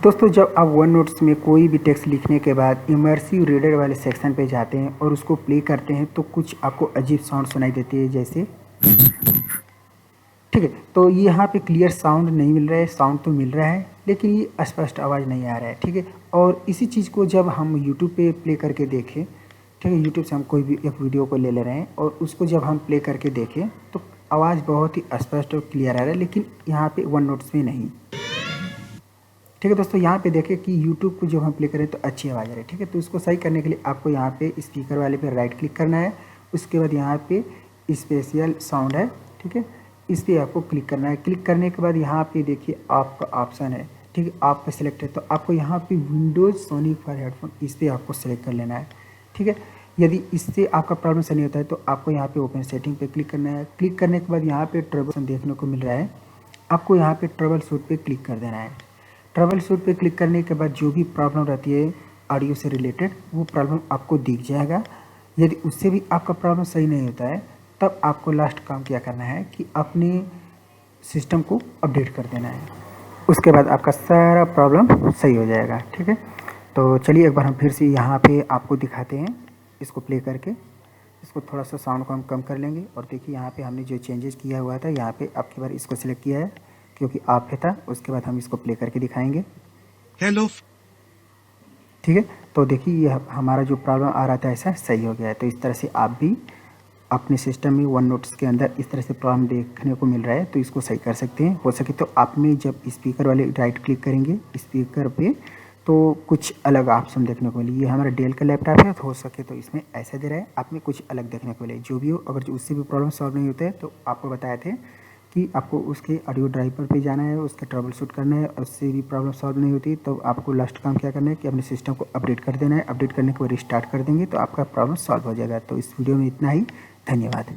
दोस्तों जब आप वन नोट्स में कोई भी टेक्स्ट लिखने के बाद इमर्सिव रीडर वाले सेक्शन पे जाते हैं और उसको प्ले करते हैं तो कुछ आपको अजीब साउंड सुनाई देती है, जैसे ठीक है। तो ये यहाँ पे क्लियर साउंड नहीं मिल रहा है, साउंड तो मिल रहा है लेकिन ये स्पष्ट आवाज़ नहीं आ रहा है, ठीक है। और इसी चीज़ को जब हम यूट्यूब पे प्ले करके देखें, ठीक है, यूट्यूब से हम कोई भी एक वीडियो को ले रहे हैं और उसको जब हम प्ले करके देखें तो आवाज़ बहुत ही स्पष्ट और क्लियर आ रहा है, लेकिन यहाँ पे वन नोट्स में नहीं, ठीक है। दोस्तों यहाँ पे देखें कि यूट्यूब को जब हम प्ले करें तो अच्छी आवाज़ आ रही है, ठीक है। तो इसको सही करने के लिए आपको यहाँ पे स्पीकर वाले पे राइट क्लिक करना है, उसके बाद यहाँ पे स्पेशल साउंड है, ठीक है, इस पर आपको क्लिक करना है। क्लिक करने के बाद यहाँ पे देखिए आपका ऑप्शन है, ठीक है, आप पे सिलेक्ट है तो आपको यहाँ पे विंडोज सोनी फॉर हेडफोन इस पर आपको सेलेक्ट कर लेना है, ठीक है। यदि इससे आपका प्रॉब्लम सही नहीं होता है तो आपको यहाँ पे ओपन सेटिंग पे क्लिक करना है। क्लिक करने के बाद यहाँ पे ट्रबल देखने को मिल रहा है, आपको यहाँ पे ट्रबल शूट पे क्लिक कर देना है। ट्रबल शूट पे क्लिक करने के बाद जो भी प्रॉब्लम रहती है ऑडियो से रिलेटेड वो प्रॉब्लम आपको दिख जाएगा। यदि उससे भी आपका प्रॉब्लम सही नहीं होता है तब आपको लास्ट काम क्या करना है कि अपने सिस्टम को अपडेट कर देना है, उसके बाद आपका सारा प्रॉब्लम सही हो जाएगा, ठीक है। तो चलिए एक बार हम फिर से यहाँ पे आपको दिखाते हैं इसको प्ले करके। इसको थोड़ा सा साउंड को हम कम कर लेंगे और देखिए यहाँ पे हमने जो चेंजेस किया हुआ था यहाँ पे अब की बार इसको सिलेक्ट किया है क्योंकि आप पे था। उसके बाद हम इसको प्ले करके दिखाएंगे। हेलो, ठीक है, तो देखिए ये हमारा जो प्रॉब्लम आ रहा था ऐसा सही हो गया है। तो इस तरह से आप भी अपने सिस्टम में वन नोट्स के अंदर इस तरह से प्रॉब्लम देखने को मिल रहा है तो इसको सही कर सकते हैं। हो सके तो आप में जब स्पीकर वाले राइट क्लिक करेंगे स्पीकर पे तो कुछ अलग ऑप्शन देखने को मिले। ये हमारा डेल का लैपटॉप है तो हो सके तो इसमें ऐसा दे रहा है, आप में कुछ अलग देखने को मिले। जो भी हो, अगर उससे भी प्रॉब्लम सॉल्व नहीं होता है तो आपको बताए थे कि आपको उसके ऑडियो ड्राइवर पे जाना है, उसका ट्रबल शूट करना है, उससे भी प्रॉब्लम सॉल्व नहीं होती तो आपको लास्ट काम क्या करना है कि अपने सिस्टम को अपडेट कर देना है। अपडेट करने के बाद रिस्टार्ट कर देंगे तो आपका प्रॉब्लम सॉल्व हो जाएगा। तो इस वीडियो में इतना ही, धन्यवाद।